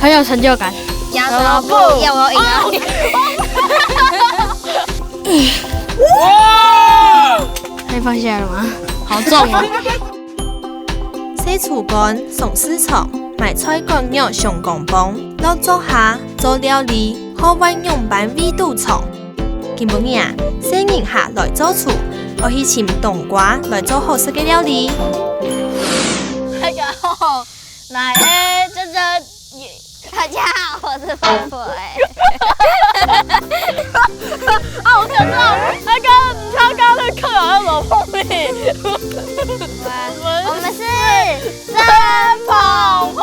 很有成就感。摇手不，要我赢了。哇！可以放下来了吗？好重哦！洗厝干、送私床、买菜割肉上公帮，老做下做料理，好运用办味道创。今晡日啊，小人下来做厝，我去请冬瓜来做好食嘅料理。大家好，来真大家好，我是粉粉啊，我想知道他刚刚那课好像怎么碰面？我们是真捧花。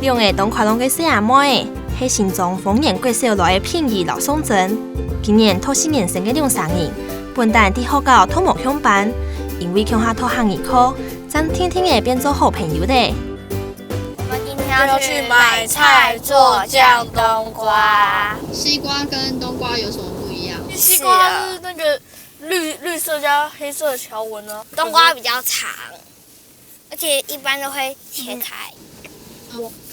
两个同快乐嘅小阿妹，係心中丰年过少來嘅片兒劉松珍。今年托4年生嘅兩三人，本但啲學校都冇相伴，因為強下托行兒科，真天天嘅變做好朋友咧。我们今天要去买菜做酱冬瓜。西瓜跟冬瓜有什么不一样？西瓜是那个绿色加黑色的条纹啊，冬瓜比较长，而且一般都会切开。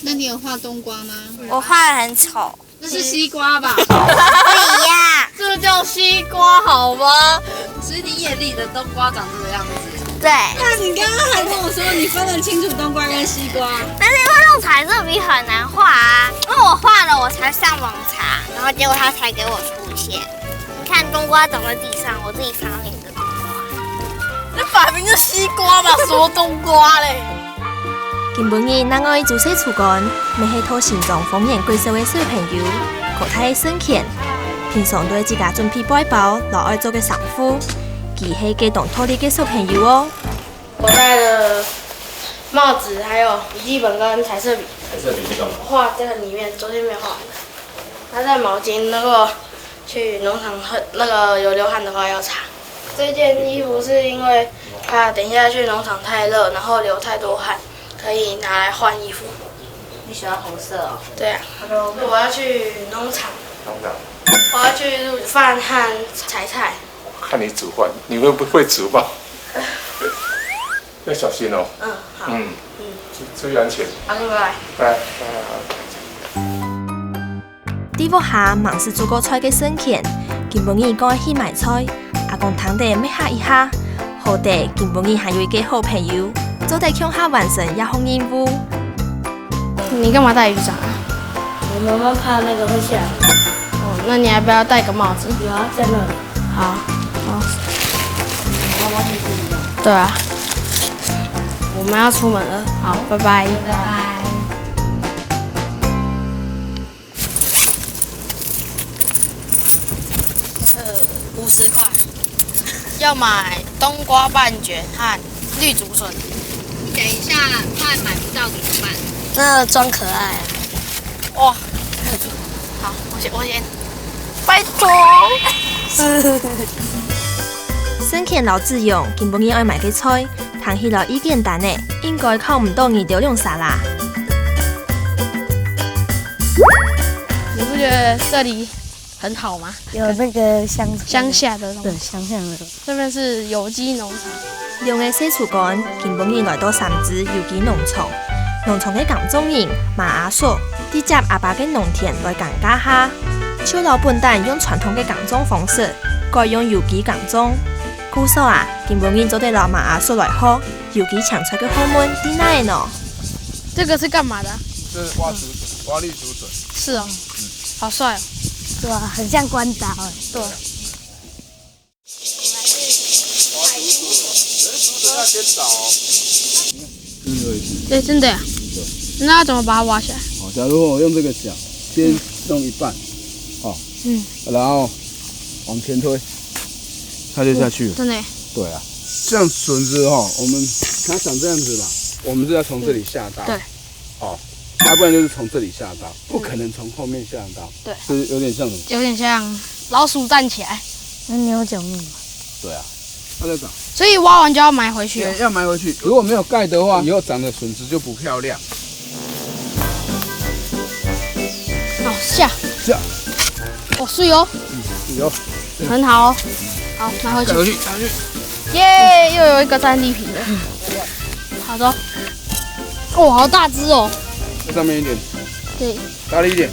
那你有画冬瓜吗？我画的很丑，那是西瓜吧？不一样。这叫西瓜好吗？所以你眼里的冬瓜长这个样子。对，那你刚刚还跟我说你分得清楚冬瓜跟西瓜，但是因为用彩色笔很难画啊，因为我画了我才上网查，然后结果它才给我出现。你看冬瓜长在地上，我自己发明的冬瓜。那摆明是西瓜吧？什么冬瓜嘞？今晡日咱愛做洗厝乾，咪係托心中豐年過少嘅小朋友，國泰省錢。平常對自家準備背包，落愛做嘅衫褲，佢係幾棟托你嘅小朋友哦。我戴了帽子，还有笔记本跟彩色笔。彩色笔是干嘛？画这个里面，昨天没有画完。他在毛巾，如果去农场那个有流汗的话要擦。这件衣服是因为怕等一下去农场太热，然后流太多汗，可以拿来换衣服。你喜欢红色哦？对啊，我要去农场，农场。我要去煮饭和采菜。看你煮饭，你会不会煮吧？要小心哦。嗯，好。注意安全。好，拜拜。拜。啲屋下忙是做個菜嘅省錢，今晡日趕去買菜，阿公堂地咩下一下，好地今晡日還有一個好朋友，做地鄉下完成一項任務。你干嘛戴雨伞啊？我妈妈怕那个会下雨。哦，那你要不要戴个帽子？有啊，在那里。好。妈妈就是一样。对啊。我们要出门了，好，拜拜。拜拜。50块，要买冬瓜半卷和绿竹笋。等一下，怕买不到怎么办？那装可爱啊！哇，好，我先，拜托。省錢留自用，今晡日愛買嘅菜，談起來已簡單嘅，應該靠唔到2到2沙拉。你不覺得這裡很好嗎？有那个鄉下的那種，对，乡下的。這邊是有機農場。兩個洗厝乾，今晡日來到三芝有機農場，農場嘅工種人馬阿嫂，直接阿爸嘅農田來耕家下。小老本但用傳統嘅耕種方式，改用有機耕種。姑嫂啊，今晡日做得落馬阿嫂來學，有機搶出嘅好門啲奶呢。這個是幹嘛的？這是挖綠竹筍。是哦，好帥哦。对啊，很像关岛哎。對。要先找哦。對，真的呀。那要怎麼把它挖起來？好，假如我用這個腳先弄一半，好，然後往前推，它就下去了。真的耶。對啊，像筍子哈，我們它長這樣子吧，我們是要從這裡下刀。對。好，要不然就是從這裡下刀，不可能從後面下刀。對。是有點像什麼？有點像老鼠站起來。那牛角面嘛。對啊，它在長。所以挖完就要埋回去哦。對，要埋回去。如果沒有蓋的話，以後長的筍子就不漂亮。好，下。哦，水哦。有。很好哦。好，拿回去。蓋回去，拿回去。耶，又有一個戰利品了。好的。哦，好大只哦。在上面一点，对，大力一点。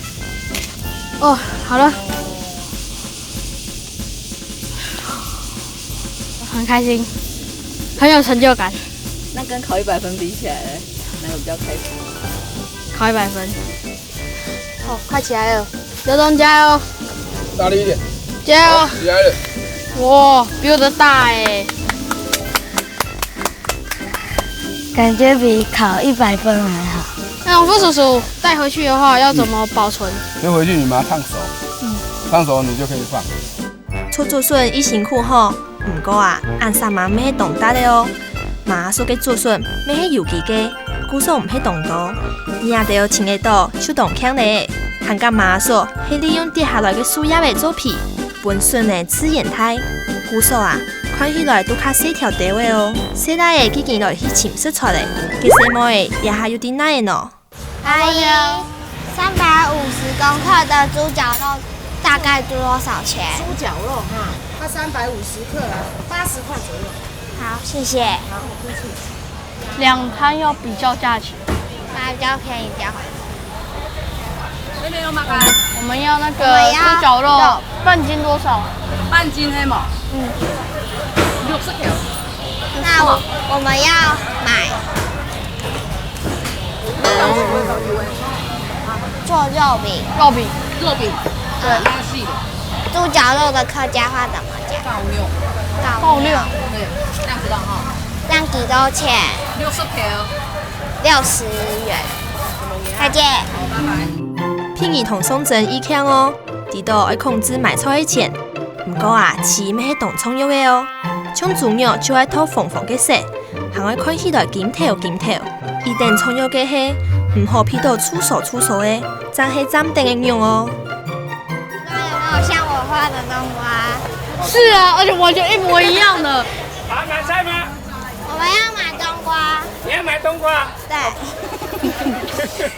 哦，好了，很开心，很有成就感。那跟考100分比起来，哪个比较开心？考100分。哦，快起来了，刘东加油！大力一点，加油！起来了。哇，比我的大哎！感觉比考100分还好。那农夫叔叔带回去的话要怎么保存？先回去你把它烫熟，烫熟你就可以放。操作笋已辛苦吼，不过啊，按三妈咩动大的哦。妈说嘅做笋咩係油機嘅，姑嫂唔係動到，伊也得要清嘅到手動強咧。韓甲媽說係利用跌下來嘅樹葉嚟做皮，本筍嘅自然態。姑嫂啊，看起來都較細條地位哦，細大嘅幾件來去潛色出嚟，嘅細毛嘅也係有啲難呢。阿姨，350公克的豬腳肉大概多少錢？猪腳肉哈，它350克啊，80塊左右。好，謝謝。 2攤要比較價錢。哪比較便宜比較好？我們要那個豬腳肉半斤多少？半斤黑毛。60條。那我們要買做肉餅。肉餅。肉餅，对，拉细的。豬腳肉的客家話怎麼講？爆六。对，这样知道哈。這樣幾多錢60條。 60元。再見。拜拜。偏兒同送真易強哦，知道要控制買菜嘅錢。唔過啊，錢咪係當重要嘅哦。像豬肉就愛套紅紅嘅色，還愛看起來金頭金頭。一定重要嘅係唔好皮到粗熟粗熟嘅，真係暫定嘅用哦。那有沒有像我畫的冬瓜？是啊，而且完全一模一樣的。好，買菜嗎？我們要買冬瓜。你要買冬瓜？對。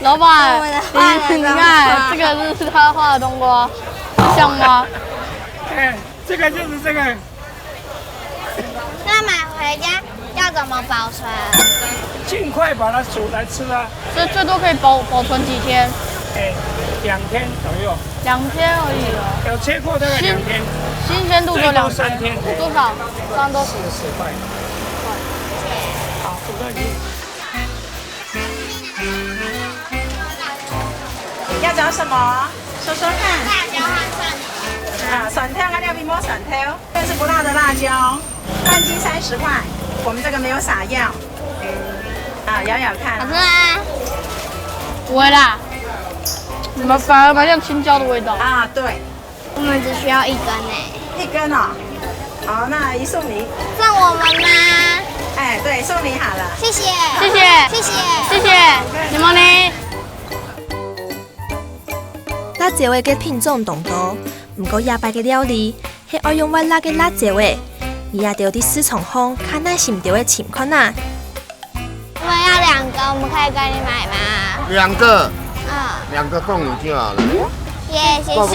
老闆，你看這個是他畫的冬瓜，像嗎？這個就是這個。那買回家要怎麼保存？盡快把它煮來吃啊！所以最多可以保存幾天？2天左右。2天而已了。有切過大概2天。新鮮度就2天。3天。多少？3多40塊。好，不客氣。要找什麼？說說看。辣椒和蒜頭。啊，蒜頭跟料皮磨蒜頭，這是不辣的辣椒，半斤30塊。我們這個沒有撒藥。啊，咬咬看。好吃嗎？不會啦，反而蠻像青椒的味道。啊，對。我們只需要1根誒。1根哦。好，那一送你。送我們嗎？哎，對，送你好了。謝謝。謝謝。謝謝。謝謝。你們呢？辣椒嘅品種眾多，唔過亞白嘅料理係愛用溫辣嘅辣椒嘅，而也有啲市場上看耐心掉嘅情況啊。我們要2個，我們可以跟你買嗎2個。嗯。 2個送你就好了。耶，謝謝。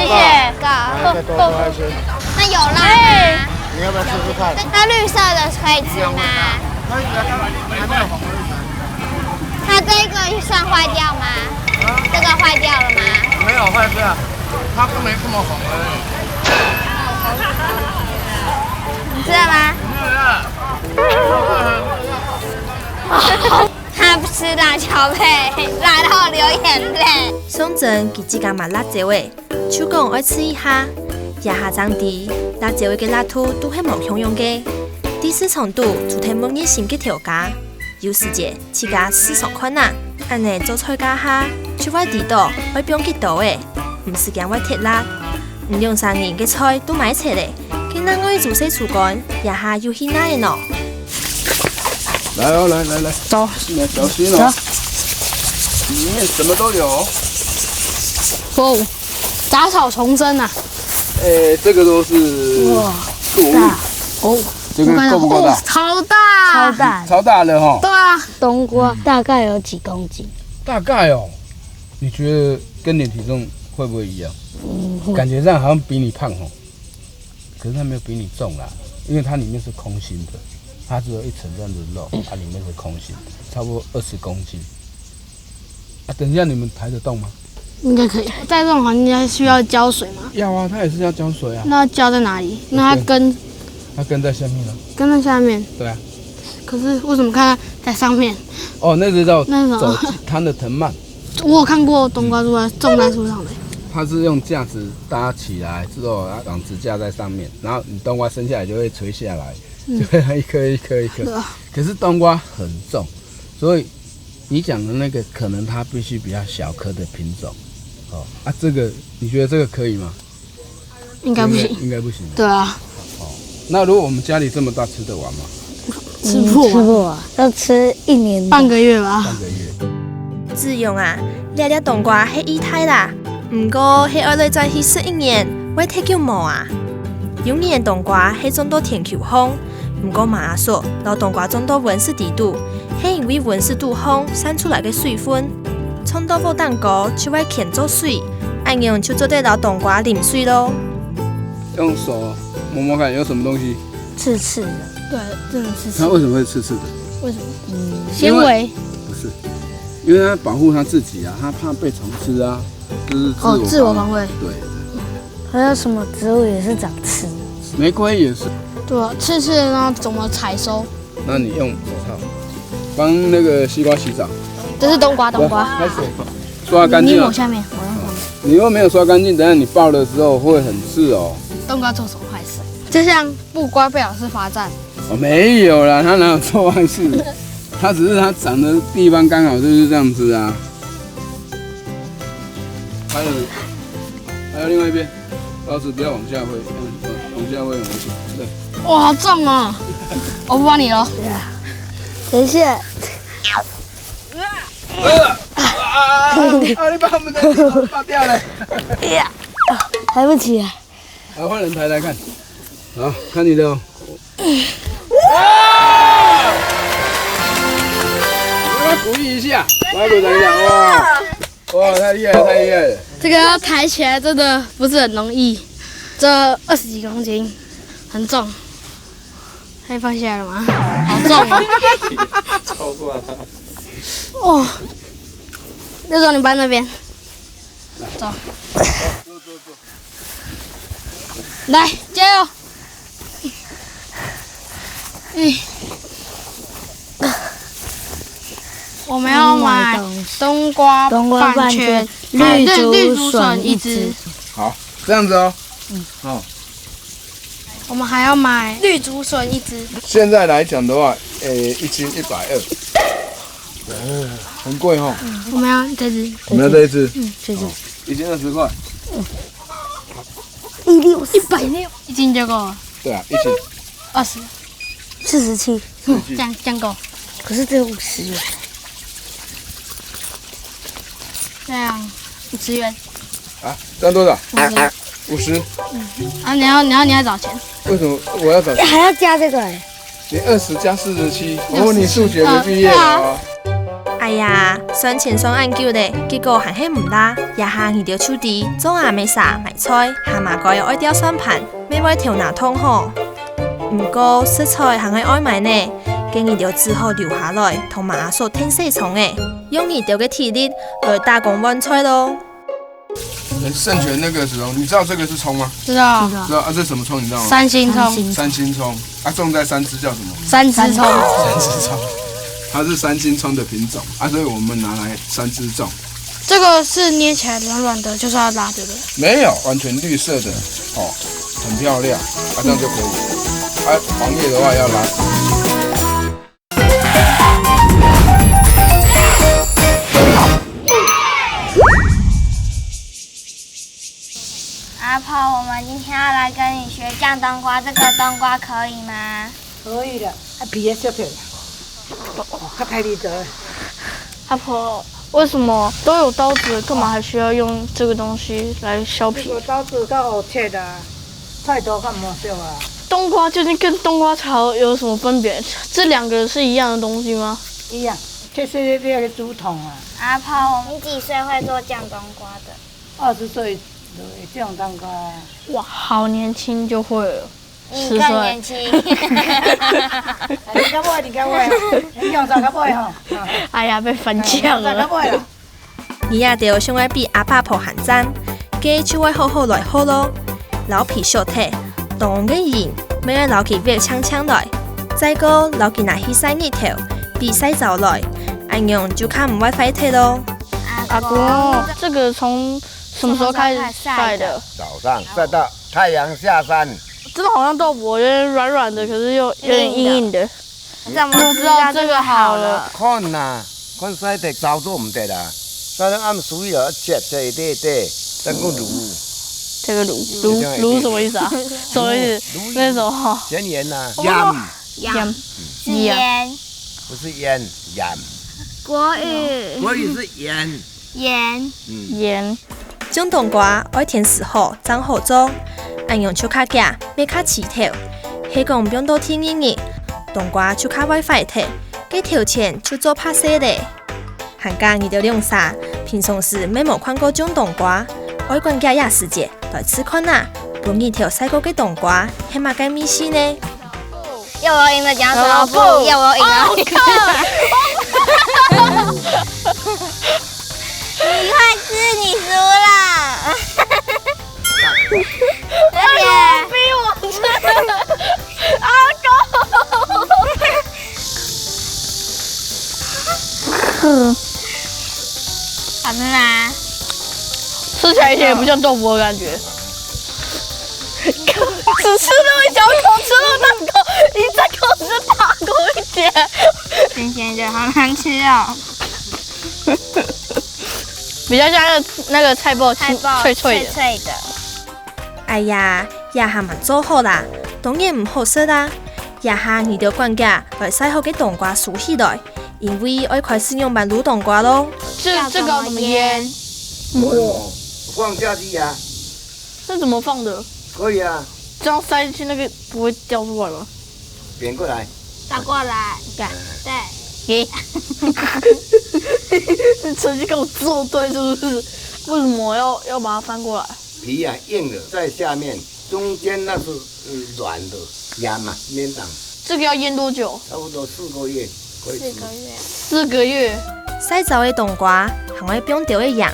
再多抓一些。那有辣嗎？你要不要試試看？那綠色的可以吃嗎？可以啊，還沒有紅的。它這個算壞掉嗎？這個壞掉了嗎？沒有壞掉，它都沒這麼紅而已。你吃了嗎？他不吃辣椒配，辣到流眼淚。相真佢自家買辣椒嘅，手講愛試一下，也下爭啲辣椒嘅辣度都係冇共用嘅，啲市場度就睇每日先嘅調價，有時節自家試嘗看啊，安尼做菜家下就會知道愛用幾多嘅，唔是講會鐵辣，唔用3年嘅菜都買齊嚟，佢那愛做西廚乾，也下要獻奶嘅喏。來哦，來，走，小心哦，裡面什麼都有。哦，雜草叢生啊！這個都是作物。哦，這個夠不夠大？超大，超大，超大的哈。對啊，冬瓜大概有幾公斤？大概哦，你覺得跟你體重會不會一樣？感覺上好像比你胖哦，可是它沒有比你重啦，因為它裡面是空心的。它只有一層這樣子肉，它裡面是空心，差不多20公斤。啊，等一下你们抬得动吗？应该可以。在这种环境下需要浇水吗？要啊，它也是要浇水啊。那浇在哪里？那它根它根在下面了。根在下面。对啊。可是为什么看它在上面？哦，那个叫那走它的藤蔓。我有看过冬瓜树种在树上的。它是用架子搭起来之后，网子架在上面，然后你冬瓜生下来就会垂下来，就会一颗一颗一颗。可是冬瓜很重，所以你讲的那个可能它必须比较小颗的品种。哦啊，这个你觉得这个可以吗？应该不行。应该不行。对啊。哦，那如果我们家里这么大，吃得完吗？吃不完，要吃1年半个月吧。半个月。自用啊，粒粒冬瓜迄易态啦，毋过迄二类再去适应年，会太久无啊。有年的冬瓜迄种多天球风，毋过马阿说老冬瓜种多温室地度，迄因为温室度风散出来嘅水分，冲到无蛋糕就会牵做水，按用就做对老冬瓜淋水咯。用手摸摸看，有什么东西？刺刺的。对，真的是。它为什么会刺刺的？为什么？纤维。不是，因为它保护它自己啊，它怕被虫吃啊，就是自我防卫。对。还有什么植物也是长刺？玫瑰也是。对啊，刺刺的呢，怎么采收？那你用手套帮那个西瓜洗澡。这是冬瓜。开水刷干净。你抹下面，我用后面。你又没有刷干净，等下你爆的时候会很刺哦。冬瓜做什么坏事？就像不乖被老师罚站。哦，没有啦，他哪有做坏事？他只是他长的地方刚好就是这样子啊。还有另外一边，刀子不要往下挥，往下挥很危险。对。哇，好重哦！我不帮你了。等一下。你把我们的地方爆掉了。哎呀，抬不起来。来，换人抬抬看。好，看你的哦。鼓励一下，来鼓掌一下，哇，太厉害了，太厉害了！这个要抬起来真的不是很容易，这20几公斤，很重。可以放下来了吗？好重哦！超过了。哦，六总，你搬那边，走。来，加油！我们要买冬瓜半圈，绿竹笋1只。好，这样子哦。好。我们还要买绿竹笋1只。现在来讲的话，1斤120。哦，很贵哈。我们要这只。我们要这一只。这只。1斤20块。160，160，1斤就够了。对啊，1斤20，47。这样够。可是只有50元。这样50元。啊，这样多少？50。啊，你要找钱？为什么我要找钱？还要加这个？你20加47，哦，你数学没毕业啊。哎呀，算钱算按久的，结果还是唔拉，也下遇到手地，总也没啥买菜，下马哥又爱钓算盘，没买条拿通吼。唔过食材还係愛買呢，建議就只好留下來，同馬叔聽細蟲嘅，用你哋嘅體力來打工換菜咯。盛全那个时候，你知道这个是葱吗？知道。知道啊，这什么葱你知道吗？三星葱。三星葱啊，种在3只叫什么？3只葱。3只葱，它是三星葱的品种啊，所以我们拿来3只种。这个是捏起来软软的，就是要拉对不对？没有，完全绿色的哦，很漂亮啊，这样就可以。啊，黄叶的话要拉。阿婆，我们今天要来跟你学酱冬瓜，这个冬瓜可以吗？可以的，啊皮也削漂亮，较太利得。阿婆，为什么都有刀子，干嘛还需要用这个东西来削皮？这个刀子较好切的，太多较无削啊。冬瓜究竟跟冬瓜茶有什么分别？这2个是一样的东西吗？一样，这是那个竹筒啊。阿婆，你几岁会做酱冬瓜的？20岁。这种冬瓜，哇，好年轻就会了，10岁。更年轻。你敢买，你敢买，你用啥敢买吼？哎呀，被翻墙了。伊也着想要比阿爸抱寒针，鸡就要好好来好咯。老皮小体，动嘅人要来留起别呛呛来，再个留起拿去晒日头，比晒早来，安样就较唔会坏体咯。阿公，这个从什么时候开始晒的？早上晒到太阳下山。真的好像豆腐，有点软软的，可是又有点硬硬的。怎么知道这个好了？看呐，看晒得早做唔得啦，晒到暗水了，切切对对，再个卤。这个卤什么意思啊？什么意思？那什么？咸盐呐，盐，不是烟，盐。国语是盐。盐。种冬瓜爱天时好，长好做，按用手卡夹，要卡起头。系讲不用多天热热，冬瓜就卡歪坏体，给头前就做拍摄嘞。寒假你着凉啥？平常时没冇看过种冬瓜，爱管家也时节来吃看呐。不日头晒过嘅冬瓜，系嘛个米线呢？又我赢了奖手不，又我赢了。你快吃，你输了。哎，逼我吃，阿公。好吃吗？吃起来一点也不像豆腐的感觉。只吃那么一小口，吃那么大口，你再给我吃大口一点。咸咸的，好难吃哦。比较像那个菜包，脆脆的。哎呀，也下嘛做好啦，当然唔好食啦。也下你着管家来晒好嘅冬瓜熟起来，因为爱开始用慢卤冬瓜咯。这个怎么腌？放下去呀。这怎么放的？可以啊。这样塞进去那个不会掉出来吗？扁过来。倒过来。对。你曾经跟我作对是不是？为什么要把它翻过来？皮啊硬的在下面，中间那是软的盐嘛，面档。这个要腌多久？差不多4个月。4个月。晒走的冬瓜，行爱冰掉的盐，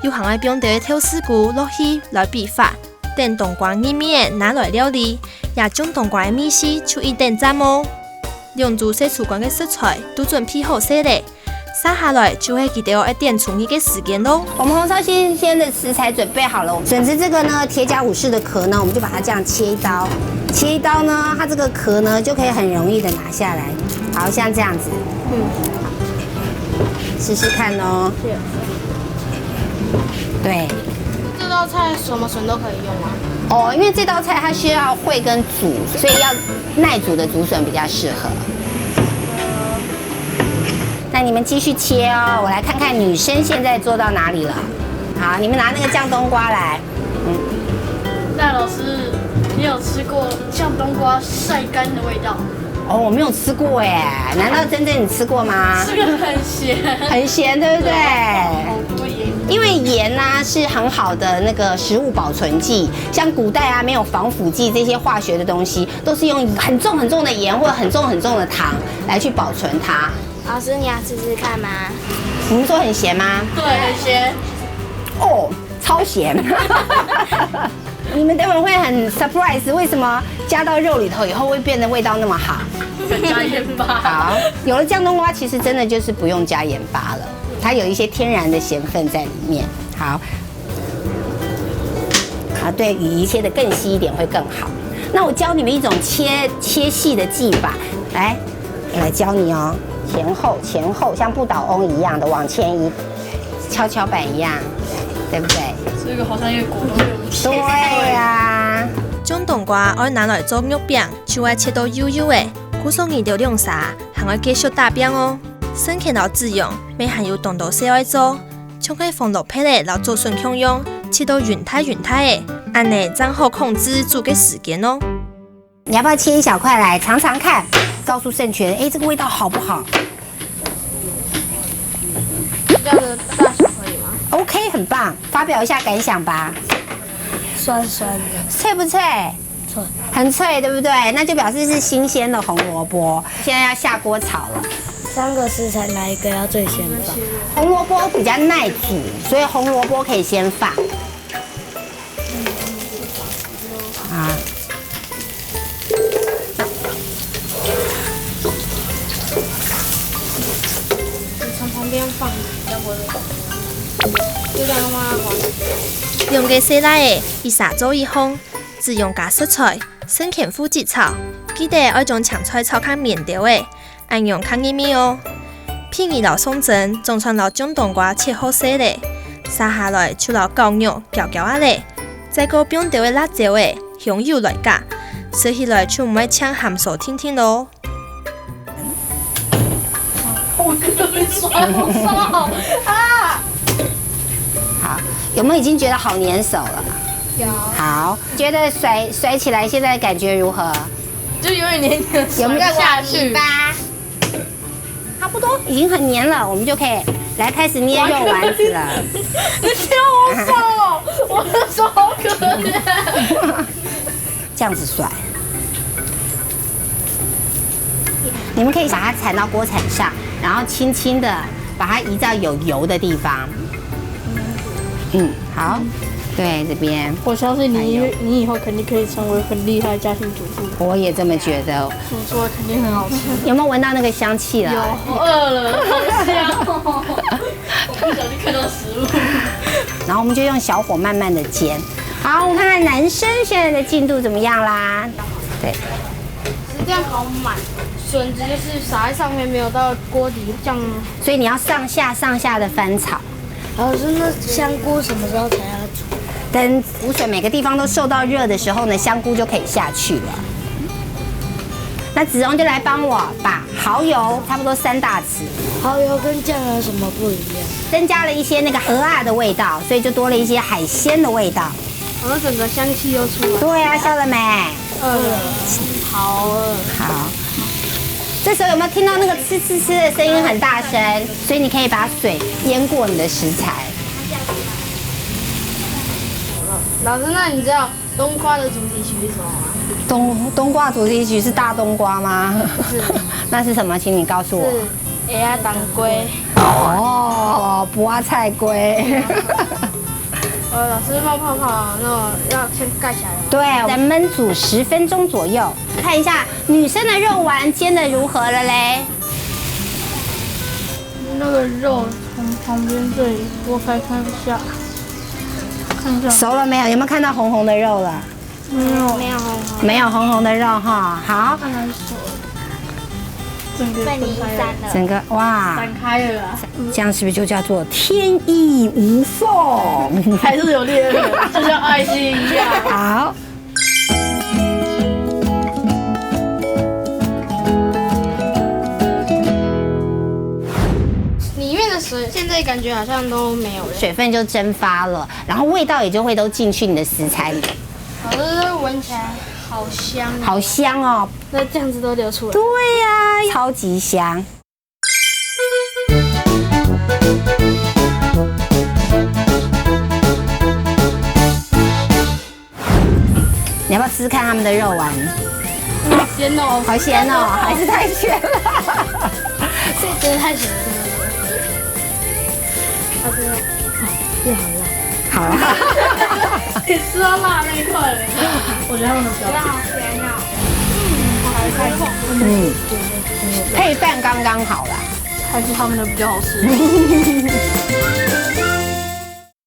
又行爱冰掉的跳丝菇落去来比法。等冬瓜硬面拿来料理，也将冬瓜的米丝出一点赞哦。两组洗厨馆的食材都准备好些嘞，晒下来就会记得要一点处理的时间咯。我们红烧新鲜的食材准备好了，笋子这个呢，铁甲武士的壳呢，我们就把它这样切一刀，切一刀呢，它这个壳呢就可以很容易的拿下来，好像这样子，试试看哦。对。这道菜什么笋都可以用吗？哦，因为这道菜它需要烩跟煮，所以要耐煮的竹笋比较适合。那你们继续切哦，我来看看女生现在做到哪里了。好，你们拿那个酱冬瓜来。那老师，你有吃过酱冬瓜晒干的味道？哦，我没有吃过哎，难道真正你吃过吗？这个很咸，很咸，对不对？因为盐呢是很好的那个食物保存剂，像古代啊没有防腐剂这些化学的东西，都是用很重很重的盐或者很重很重的糖来去保存它。老师，你要试试看吗？你们说很咸吗？对，很咸。哦，超咸。你们等会会很 surprise， 为什么加到肉里头以后会变得味道那么好？加盐巴。好，有了酱冬瓜，其实真的就是不用加盐巴了，它有一些天然的咸分在里面。好，好，对，羽衣切得更细一点会更好。那我教你们一种切细的技法，来，我来教你哦，前后，像不倒翁一样的往前移，跷跷板一样，对不对？这个好像一个果冻。对呀。将冬瓜爱拿来做肉饼，就要切到幼幼的，古送你条凉沙，还要继续打饼哦。生起老自用，没含有冻到小爱做，将佢放落皮咧，老做顺享用，切到匀太的，安尼正好控制煮嘅时间哦。你要不要切一小块来尝尝看，告诉圣权，哎，这个味道好不好？这样的大小可以吗 ？OK， 很棒，发表一下感想吧。酸酸的，脆不脆？脆，很脆，对不对？那就表示是新鲜的红萝卜。现在要下锅炒了， 3个食材哪一个要最先放？红萝卜比较耐煮，所以红萝卜可以先放。啊。从旁边放，比较不会就这样慢慢放。用嘅洗来嘅，以3做1烘，只用加食材、生芡、腐子炒，记得要将青菜炒较面条嘅，按用较入味哦。片鱼老松针，总算老将冬瓜切好细咧，撒下来就老膏肉搅搅啊咧，再搁冰条嘅辣椒嘅香油来加，食起来就唔会呛鹹手聽聽咯。我跟你说，我手啊！好，有没有已经觉得好粘手了？有。好，觉得甩起来现在感觉如何？就有点黏黏，有没有下去吧？差不多，已经很黏了，我们就可以来开始捏肉丸子了。你听我手，我的手好可怜。这样子甩，你们可以把它铲到锅铲上，然后轻轻的把它移到有油的地方。好，对，这边。我相信你以后肯定可以成为很厉害的家庭主妇。我也这么觉得。煮出来肯定很好吃。有没有闻到那个香气了？有，我饿了，好香哦！我不小心看到食物。然后我们就用小火慢慢的煎。好，我们看看男生现在的进度怎么样啦？对，这样好满，笋子就是撒在上面，没有到锅底这样。所以你要上下的翻炒。老师，那香菇什么时候才要煮？等浮水每个地方都受到热的时候呢，香菇就可以下去了。那子荣就来帮我把蚝油差不多3大匙。蚝油跟酱有什么不一样？增加了一些那个鹅啊的味道，所以就多了一些海鲜的味道。然后整个香气又出来。对啊，笑了没？饿了，好饿。好。这时候有没有听到那个呲呲呲的声音很大声？所以你可以把水淹过你的食材。老师，那你知道冬瓜的主题曲是什么吗？冬瓜主题曲是大冬瓜吗？是。那是什么？请你告诉我。是蚵仔当归。哦，菠菜龟。老师冒泡泡，那要先盖起来了。对，再焖煮10分钟左右。看一下女生的肉丸煎的如何了嘞？那个肉从旁边这里拨开看一下，熟了没有？有没有看到红红的肉了？没有，没有红红，没有红红的肉哈。好，看来熟了。整个被你散了，整个哇，散开了啊！这样是不是就叫做天衣无缝？还是有裂痕，就像爱心一样。好。里面的水现在感觉好像都没有了，水分就蒸发了，然后味道也就会都进去你的食材里。老师闻起来好香，好香哦！那这样子都流出来。对呀，超级香。你要不要吃吃看他们的肉丸？咸哦，好咸哦，还是太咸了。这真的太咸了。啊，真的，这好辣。好辣。你吃到辣那一块了？我觉得他们的表情好咸哦。配饭刚刚好啦，还是他们的比较好吃。